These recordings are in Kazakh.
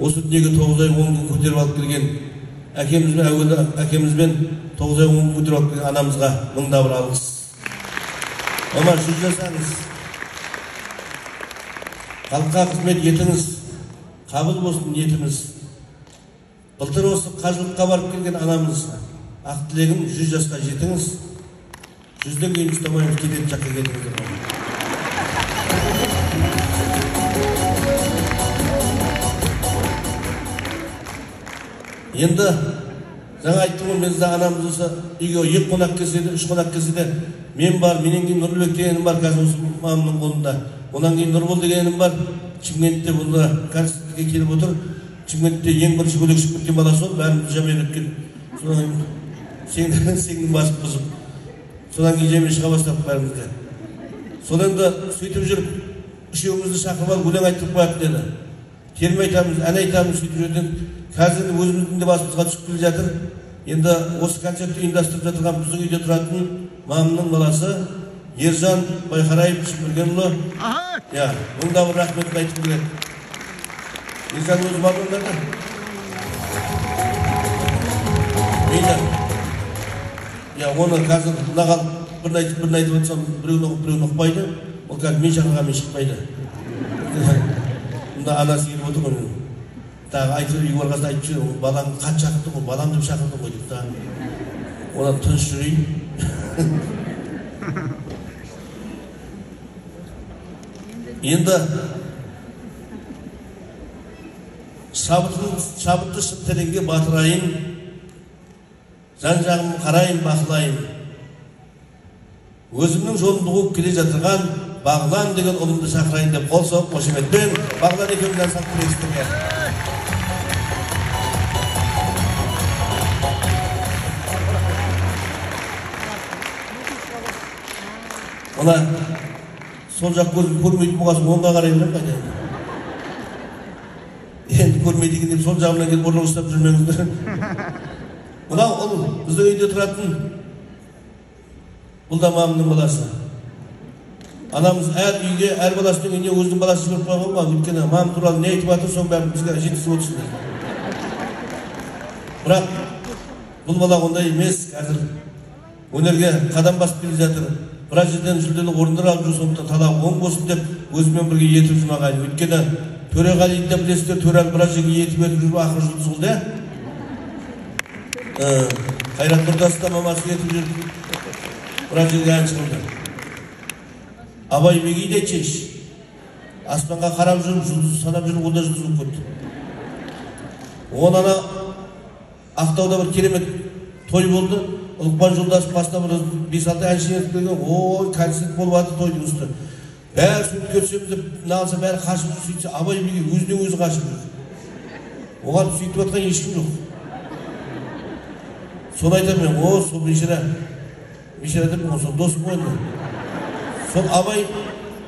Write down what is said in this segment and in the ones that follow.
Осы дүниеге 9 ай 10 күн көтеріп алып келген әкемізбен 9 ай 10 күн көтеріп алып келген анамызға мыңда бір алғыс. Мама, жүз жасаңыз. Халыққа қызмет етіңіз. Қабыл болсын ниетіміз. Былтыр осы қажылыққа барып келген анамыз ақ тілегім 100 жасқа жетіңіз. 100-ден кейін ұстамайымыз келетін жаққа кетіңіз. Енді жаңа айттым ғой, мен анамыз осы үйге 2 қонақ келсе де, 3 қонақ келсе де, мен бар, менен кейін Нұрбек дегенім бар, қазір осы мамамның қолында. Онан кейін Нұрбол дегенім бар, Шымкентте бұлда концертке келіп отыр. Шымкентте ең бірінші көлік шығып кеткен бала сол, бәріміз жаман өткен. Содан сенің басып бұзып. Содан кейін жеме шыға бастап бәрімізді. Содан да сөйтіп жүріп, үшеуімізді шақырып алып өлең айтып қояды деді. Терме айтамыз, ән айтамыз, сөйтіп жүрден. Қазір өзіміздің де басымызға түсіп келе жатыр. Енді осы концертті ұйымдастырып жатырған біздің үйде тұратын мамамның баласы Ержан Байқараев Шымбергенұлы. Мыңда бір рахметті айтып келеді. Ержан өзі бар онда? Мейлі. Оны қазір мынаған бірін айтып отырсам, біреуін ұқпайды. Ол қазір мен шақырған мен шықпайды. Мұнда анасы келіп отыр ғой. Тағы айтып үй барғанда айтып жүр, балаң қат шақырдың ғой, балам деп шақырдың ғой дейді. Одан тыныш жүрейін. Енді шабытты шын тереңге батырайын, жан-жағым қарайын, бақылайын. Өзімнің жолымды қуып келе жатырған Бағлан деген ұлымды шақырайын деп қол соғып қошеметпен Бағлан екеумізден салып келесіздерге. Ona sol жақ көрмейтін болғасын оңға қараймын қайда. Енді көрмейді деп сол жағымнан келіп орнын ұстап жүрмеңіздер. Мына ол біздің үйде тұратын бұл да мамамның баласы. Анамыз әр үйге, әр баласының үйіне өзінің баласы жіберіп қойған ба, өйткені мамам туралы не айтып жатыр, соны бәрін бізге жеткізіп отырсын. Бірақ бұл бала ондай емес, қазір өнерге қадам басып келе жатыр. Біраз жерден жүлделі орындар алып жүр, сондықтан талап оң болсын деп өзімен бірге етіп жүрмағайын. Өйткені Төреғалиді де білесіздер, Төреғали біраз жерге етіп жүріп ақыры жұлдыз болды. Қайрат Нұртасты да мамасы етіп жүріп біраз жерге ән шығылды. Абай Бегейді айтсайшы, аспанға қарап жүріп, жұлдыз санап жүріп, онда жұлдыз болып кетті. Оны Ақтауда бір керемет той болды. Ұлықпан Жолдасов басына бір 5-6 әнші етіп келген, ой, концерт болып аты тойдың үсті. Бәрі сөйтіп көрсеміз деп, налса бәрі қашып жүр, сөйтсе, Абай Бегей өзіне өзі қашып жүр. Оған сөйтіп атқан ешкім жоқ. Соны айтам мен, о, сол Мишера деп, сол досым қойды. Сол Абай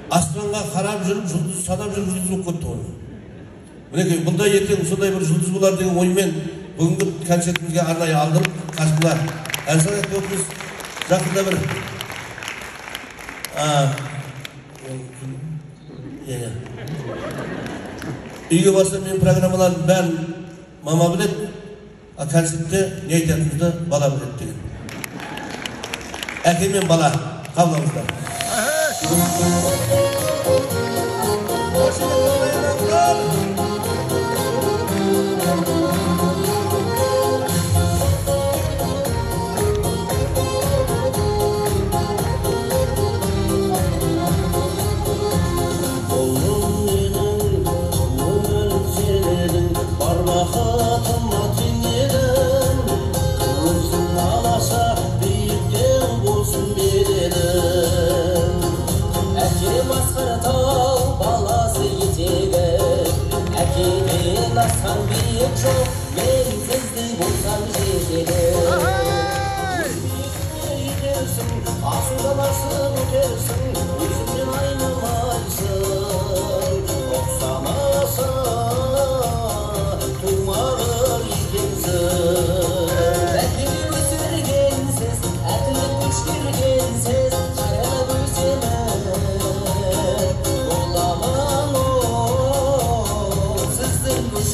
аспанға қарап жүріп, жұлдыз санап жүріп, жұлдыз болып кетті ғой. Мінекей, бұндай ертең сондай бір жұлдыз болар деген оймен бүгінгі концертімізге арнайы алдым, қасымда. Әлсен айтып өтіміз жақында бір үйге барсам мен программалардың бәрін мама біледі, концертте не айтатынымызды бала біледі деген. Әке мен бала қабылыңыздар.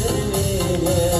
termine